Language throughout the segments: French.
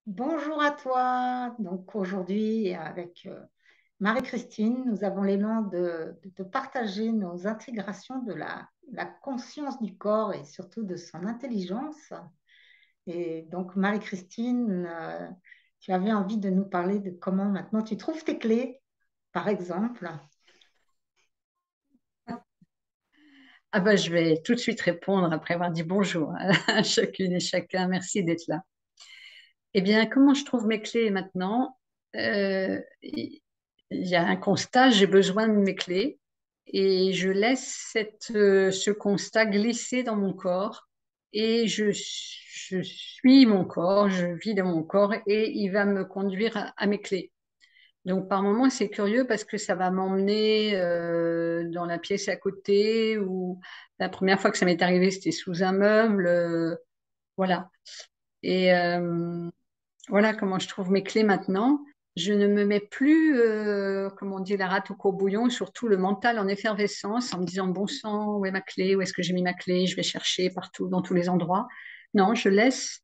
Bonjour à toi. Donc aujourd'hui, avec Marie-Christine, nous avons l'élan de partager nos intégrations de la conscience du corps et surtout de son intelligence. Et donc Marie-Christine, tu avais envie de nous parler de comment maintenant tu trouves tes clés, par exemple. Ah ben, je vais tout de suite répondre après avoir dit bonjour à chacune et chacun. Merci d'être là. Eh bien, comment je trouve mes clés maintenant? Il y a un constat, j'ai besoin de mes clés et je laisse ce constat glisser dans mon corps et je suis mon corps, je vis dans mon corps et il va me conduire à mes clés. Donc, par moments, c'est curieux parce que ça va m'emmener dans la pièce à côté ou la première fois que ça m'est arrivé, c'était sous un meuble. Voilà. Et voilà comment je trouve mes clés maintenant. Je ne me mets plus, comme on dit, la rate au courbouillon, surtout le mental en effervescence, en me disant, bon sang, où est ma clé? Où est-ce que j'ai mis ma clé? Je vais chercher partout, dans tous les endroits. Non, je laisse,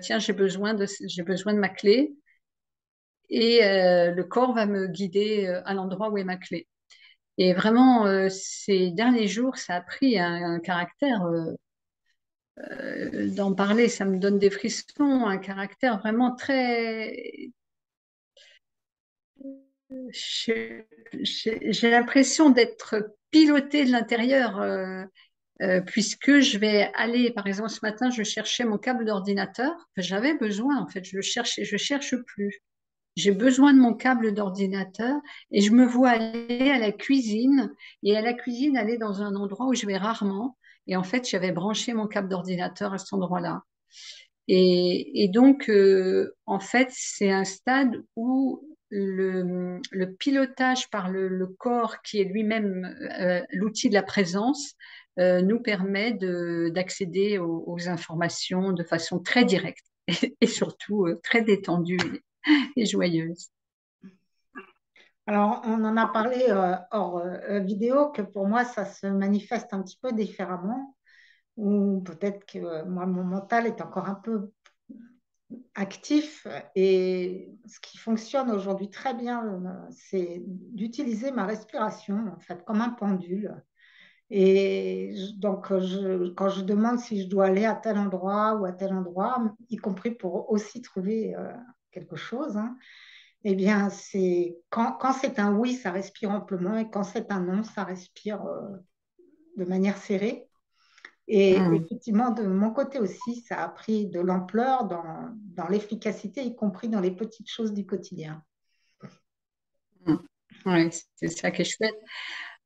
tiens, j'ai besoin de ma clé et le corps va me guider à l'endroit où est ma clé. Et vraiment, ces derniers jours, ça a pris un caractère, d'en parler, ça me donne des frissons, un caractère vraiment très... J'ai l'impression d'être pilotée de l'intérieur, puisque je vais aller, par exemple, ce matin, je cherchais mon câble d'ordinateur. Enfin, j'avais besoin, en fait, je le cherchais, je cherche plus. J'ai besoin de mon câble d'ordinateur et je me vois aller à la cuisine et à la cuisine aller dans un endroit où je vais rarement. Et en fait, j'avais branché mon câble d'ordinateur à cet endroit-là. Et donc, en fait, c'est un stade où le pilotage par le corps, qui est lui-même l'outil de la présence, nous permet d'accéder aux informations de façon très directe et surtout très détendue et joyeuse. Alors, on en a parlé hors vidéo que pour moi, ça se manifeste un petit peu différemment, ou peut-être que moi, mon mental est encore un peu actif et ce qui fonctionne aujourd'hui très bien, c'est d'utiliser ma respiration en fait comme un pendule. Et quand je demande si je dois aller à tel endroit ou à tel endroit, y compris pour aussi trouver quelque chose, hein, eh bien, quand c'est un oui, ça respire amplement et quand c'est un non, ça respire de manière serrée. Et Mm, effectivement, de mon côté aussi, ça a pris de l'ampleur dans l'efficacité, y compris dans les petites choses du quotidien. mm. Ouais, c'est ça qui est chouette.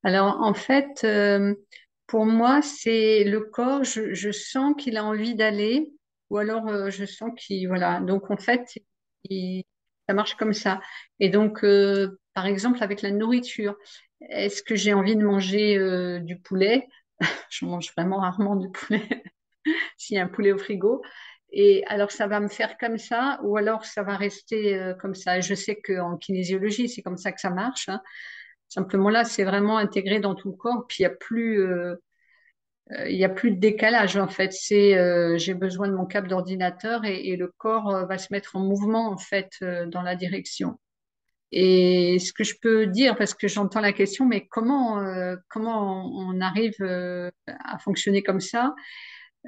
Alors, en fait, pour moi, c'est le corps, je sens qu'il a envie d'aller, ou alors je sens qu'il, voilà. Donc, en fait, il- ça marche comme ça. Et donc, par exemple, avec la nourriture, est-ce que j'ai envie de manger du poulet? Je mange vraiment rarement du poulet, s'il y a un poulet au frigo. Et alors, ça va me faire comme ça, ou alors ça va rester comme ça. Je sais qu'en kinésiologie, c'est comme ça que ça marche, hein. Simplement là, c'est vraiment intégré dans tout le corps, puis il y a plus de décalage en fait. C'est j'ai besoin de mon câble d'ordinateur et le corps va se mettre en mouvement en fait dans la direction. Et ce que je peux dire, parce que j'entends la question, mais comment on arrive à fonctionner comme ça?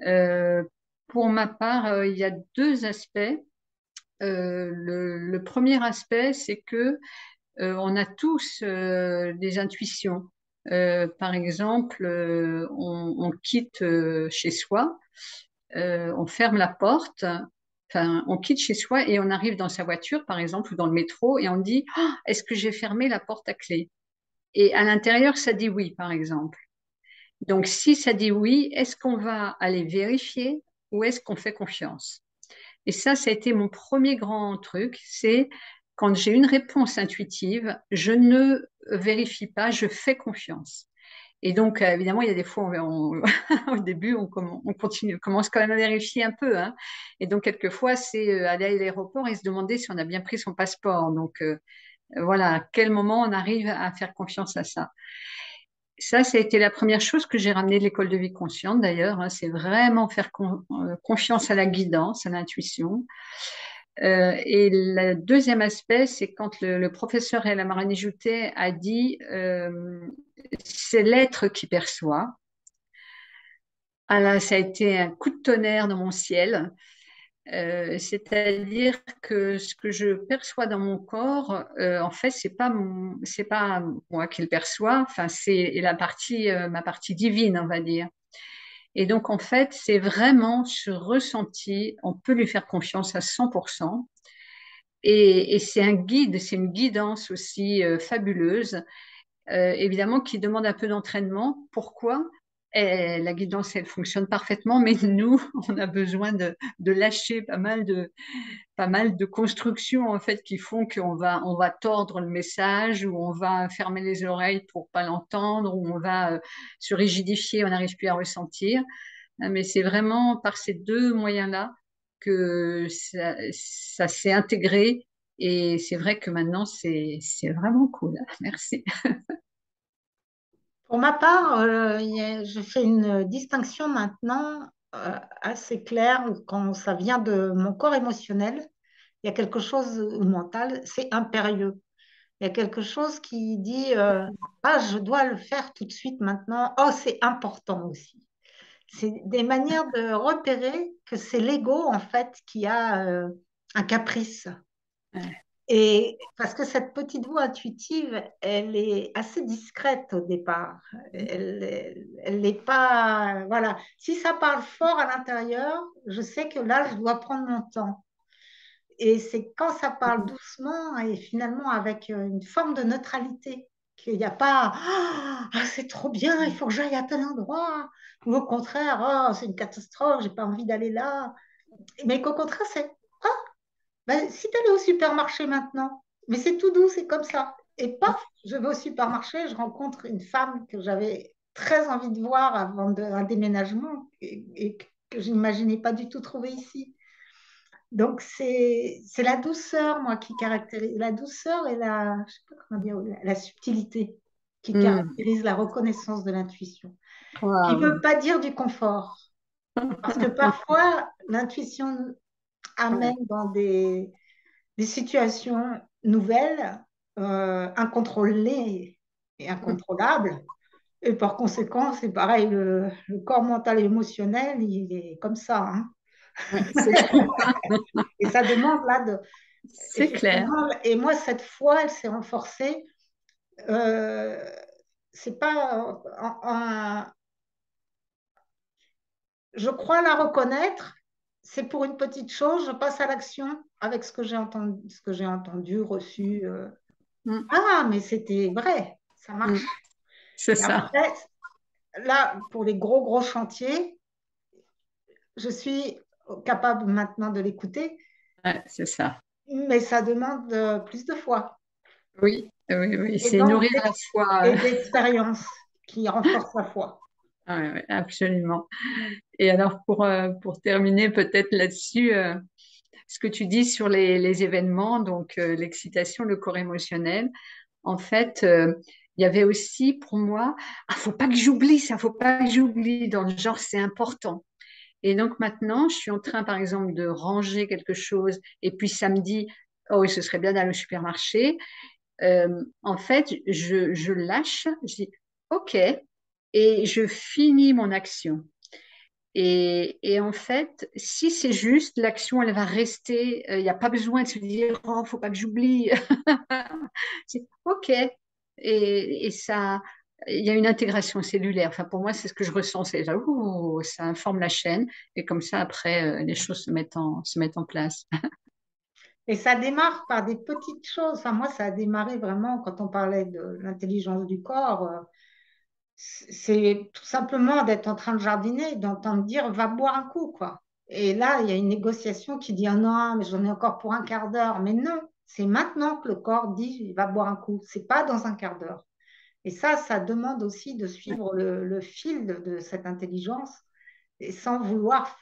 Euh, pour ma part, il y a deux aspects. Le premier aspect, c'est que on a tous des intuitions. Par exemple, on quitte chez soi, on ferme la porte, enfin, on quitte chez soi et on arrive dans sa voiture, par exemple, ou dans le métro, et on dit, ah, est-ce que j'ai fermé la porte à clé? Et à l'intérieur, ça dit oui, par exemple. Donc, si ça dit oui, est-ce qu'on va aller vérifier ou est-ce qu'on fait confiance? Et ça a été mon premier grand truc, c'est quand j'ai une réponse intuitive, je ne vérifie pas, je fais confiance. Et donc, évidemment, il y a des fois, au début, on continue, on commence quand même à vérifier un peu, hein. Et donc, quelquefois, c'est aller à l'aéroport et se demander si on a bien pris son passeport. Donc, voilà, à quel moment on arrive à faire confiance à ça. Ça a été la première chose que j'ai ramené de l'école de vie consciente, d'ailleurs, hein. C'est vraiment faire confiance à la guidance, à l'intuition. Et le deuxième aspect, c'est quand le professeur Ella Marini-Joutet a dit c'est l'être qui perçoit. Ah là, ça a été un coup de tonnerre dans mon ciel. C'est-à-dire que ce que je perçois dans mon corps, en fait, c'est pas moi qui le perçois. Enfin, c'est la partie, ma partie divine, on va dire. Et donc, en fait, c'est vraiment ce ressenti. On peut lui faire confiance à 100%. Et c'est un guide, c'est une guidance aussi fabuleuse, évidemment qui demande un peu d'entraînement. Pourquoi? La guidance, elle fonctionne parfaitement, mais nous, on a besoin de lâcher pas mal de constructions en fait qui font on va tordre le message ou on va fermer les oreilles pour pas l'entendre ou on va se rigidifier, on n'arrive plus à ressentir. Mais c'est vraiment par ces deux moyens-là que ça s'est intégré et c'est vrai que maintenant c'est vraiment cool. Merci. Pour ma part, je fais une distinction maintenant assez claire quand ça vient de mon corps émotionnel. Il y a quelque chose ou mental, c'est impérieux. Il y a quelque chose qui dit ah, je dois le faire tout de suite maintenant. Oh, c'est important aussi. C'est des manières de repérer que c'est l'ego en fait qui a un caprice. Ouais. Et parce que cette petite voix intuitive, elle est assez discrète au départ. Elle n'est pas. Voilà. Si ça parle fort à l'intérieur, je sais que là, je dois prendre mon temps. Et c'est quand ça parle doucement et finalement avec une forme de neutralité, qu'il n'y a pas ah, c'est trop bien, il faut que j'aille à tel endroit. Ou au contraire, oh, c'est une catastrophe, j'ai pas envie d'aller là. Mais qu'au contraire, c'est ben, si tu allais au supermarché maintenant, mais c'est tout doux, c'est comme ça. Et paf, je vais au supermarché, je rencontre une femme que j'avais très envie de voir un déménagement et que je n'imaginais pas du tout trouver ici. Donc, c'est la douceur, moi, qui caractérise, la douceur et je sais pas comment dire, la subtilité qui Hmm. caractérise la reconnaissance de l'intuition. Qui ne veut Waouh. pas dire du confort, parce que parfois, l'intuition amène Ouais. dans des situations nouvelles, incontrôlées et incontrôlables. Et par conséquent, c'est pareil, le corps mental et émotionnel, il est comme ça, hein. Ouais, Et ça demande là de, c'est clair. effectivement, et moi, cette fois, elle s'est renforcée. Euh, c'est pas je crois la reconnaître. C'est pour une petite chose, je passe à l'action avec ce que j'ai entendu, reçu. Hmm. Ah, mais c'était vrai, ça Hmm. marche. C'est Et ça. après, là, pour les gros chantiers, je suis capable maintenant de l'écouter, Ouais, c'est ça. mais ça demande plus de foi Oui, oui, oui. et C'est donc nourrir la foi. et d'expérience qui renforce la foi. Ouais, ouais, absolument. Et alors, pour terminer peut-être là-dessus, ce que tu dis sur les événements, donc l'excitation, le corps émotionnel, en fait, il y avait aussi pour moi, ah, faut pas que j'oublie ça, faut pas que j'oublie, dans le genre, c'est important. Et donc maintenant, je suis en train, par exemple, de ranger quelque chose, et puis ça me dit, oh, oui, ce serait bien d'aller au supermarché. En fait, je lâche, je dis, OK, et je finis mon action. Et en fait, si c'est juste, l'action, elle va rester. Il n'y a pas besoin de se dire, oh, faut pas que j'oublie. C'est OK. Et ça, il y a une intégration cellulaire. Enfin, pour moi, c'est ce que je ressens. C'est là, ouh, ça informe la chaîne. Et comme ça, après, les choses se mettent en place. Et ça démarre par des petites choses. Enfin, moi, ça a démarré vraiment quand on parlait de l'intelligence du corps. C'est tout simplement d'être en train de jardiner, d'entendre dire va boire un coup, quoi. Et là, il y a une négociation qui dit ah non, mais j'en ai encore pour un quart d'heure. Mais non, c'est maintenant que le corps dit va boire un coup. C'est pas dans un quart d'heure. Et ça demande aussi de suivre le fil de cette intelligence et sans vouloir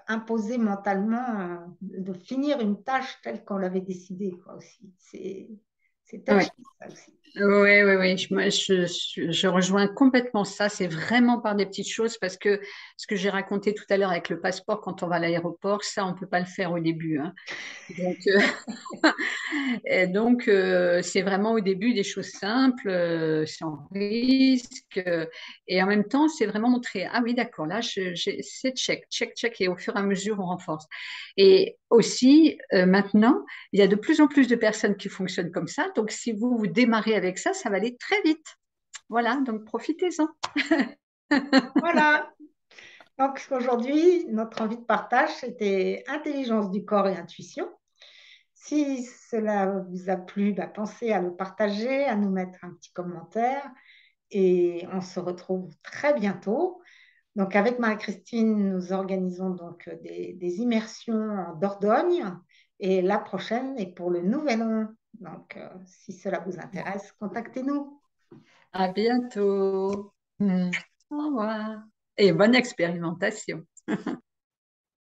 imposer mentalement de finir une tâche telle qu'on l'avait décidé, quoi, aussi. C'est Oui. touchy, ça aussi. Oui, oui, oui, je rejoins complètement ça. C'est vraiment par des petites choses parce que ce que j'ai raconté tout à l'heure avec le passeport quand on va à l'aéroport, ça, on peut pas le faire au début, hein. Donc, et donc, c'est vraiment au début des choses simples, sans risque. Et en même temps, c'est vraiment montrer, ah oui, d'accord, là, c'est check, check, check. Et au fur et à mesure, on renforce. Et aussi, maintenant, il y a de plus en plus de personnes qui fonctionnent comme ça. Donc, si vous démarrez avec ça, ça va aller très vite. Voilà, donc profitez-en. Voilà. Donc aujourd'hui, notre envie de partage, c'était intelligence du corps et intuition. Si cela vous a plu, bah, pensez à le partager, à nous mettre un petit commentaire et on se retrouve très bientôt. Donc avec Marie-Christine, nous organisons donc des immersions en Dordogne et la prochaine est pour le Nouvel An. Donc si cela vous intéresse, contactez-nous. À bientôt. Au revoir. Et bonne expérimentation.